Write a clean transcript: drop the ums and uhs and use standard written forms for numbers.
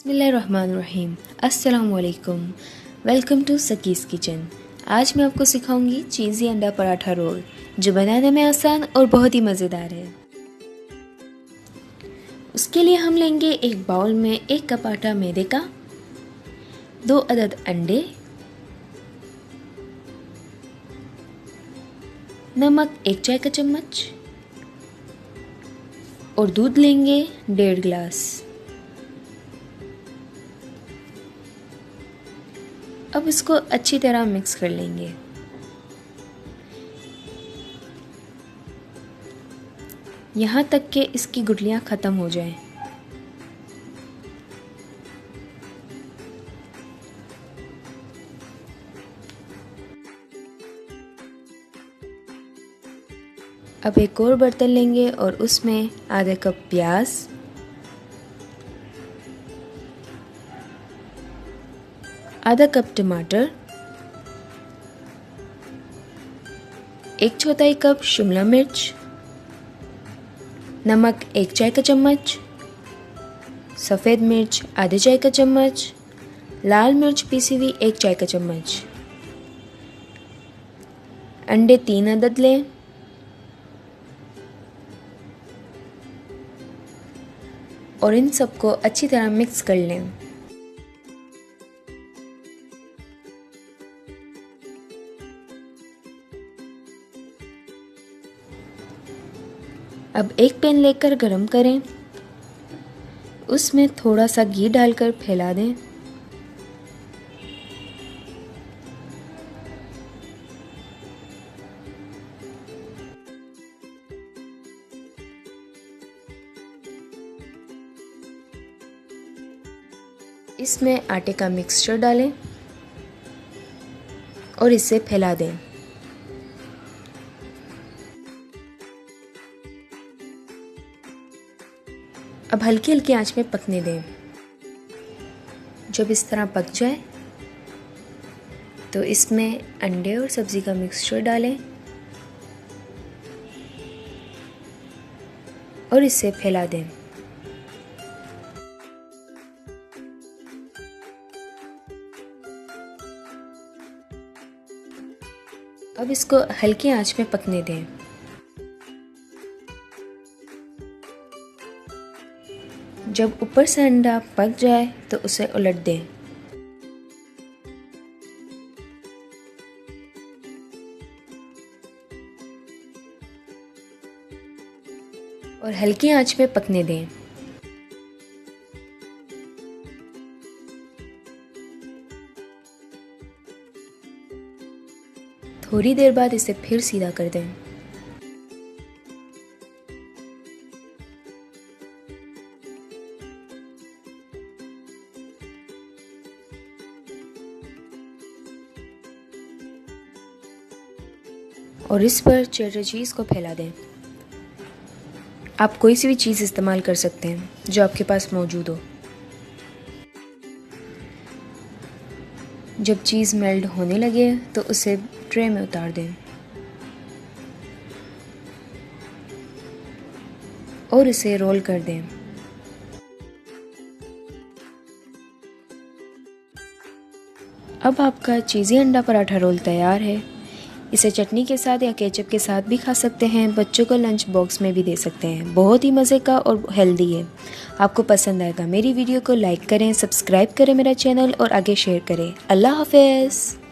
बिस्मिल्लाहिर्रहमानिर्रहीम। अस्सलाम वालेकुम। Welcome to Saki's kitchen. आज मैं आपको सिखाऊंगी चीज़ी अंडा पराठा रोल, जो बनाने में आसान और बहुत ही मज़ेदार है। उसके लिए हम लेंगे एक बाउल में 1 कप आटा मैदे का, 2 अदद अंडे, नमक 1 चाय का चम्मच और दूध लेंगे 1.5 गिलास। अब इसको अच्छी तरह मिक्स कर लेंगे। यहाँ तक कि इसकी गुठलियाँ ख़त्म हो जाएं। अब एक और बर्तन लेंगे और उसमें आधा कप प्याज, आधा कप टमाटर, 1/4 कप शिमला मिर्च, नमक 1 चाय का चम्मच, सफ़ेद मिर्च आधे चाय का चम्मच, लाल मिर्च पीसी हुई 1 चाय का चम्मच, अंडे 3 अदद लें, और इन सबको अच्छी तरह मिक्स कर लें। अब एक पैन लेकर गरम करें, उसमें थोड़ा सा घी डालकर फैला दें। इसमें आटे का मिक्सचर डालें और इसे फैला दें। अब हल्की हल्की आंच में पकने दें। जब इस तरह पक जाए तो इसमें अंडे और सब्ज़ी का मिक्सचर डालें और इसे फैला दें। अब इसको हल्की आंच में पकने दें। जब ऊपर से अंडा पक जाए तो उसे उलट दें। और हल्की आंच में पकने दें। थोड़ी देर बाद इसे फिर सीधा कर दें। और इस पर चेडर चीज़ को फैला दें। आप कोई सी भी चीज़ इस्तेमाल कर सकते हैं जो आपके पास मौजूद हो। जब चीज़ मेल्ट होने लगे तो उसे ट्रे में उतार दें और इसे रोल कर दें। अब आपका चीज़ी अंडा पराठा रोल तैयार है। इसे चटनी के साथ या केचप के साथ भी खा सकते हैं। बच्चों को लंच बॉक्स में भी दे सकते हैं। बहुत ही मज़े का और हेल्दी है। आपको पसंद आएगा। मेरी वीडियो को लाइक करें, सब्सक्राइब करें मेरा चैनल और आगे शेयर करें। अल्लाह हाफ़िज़।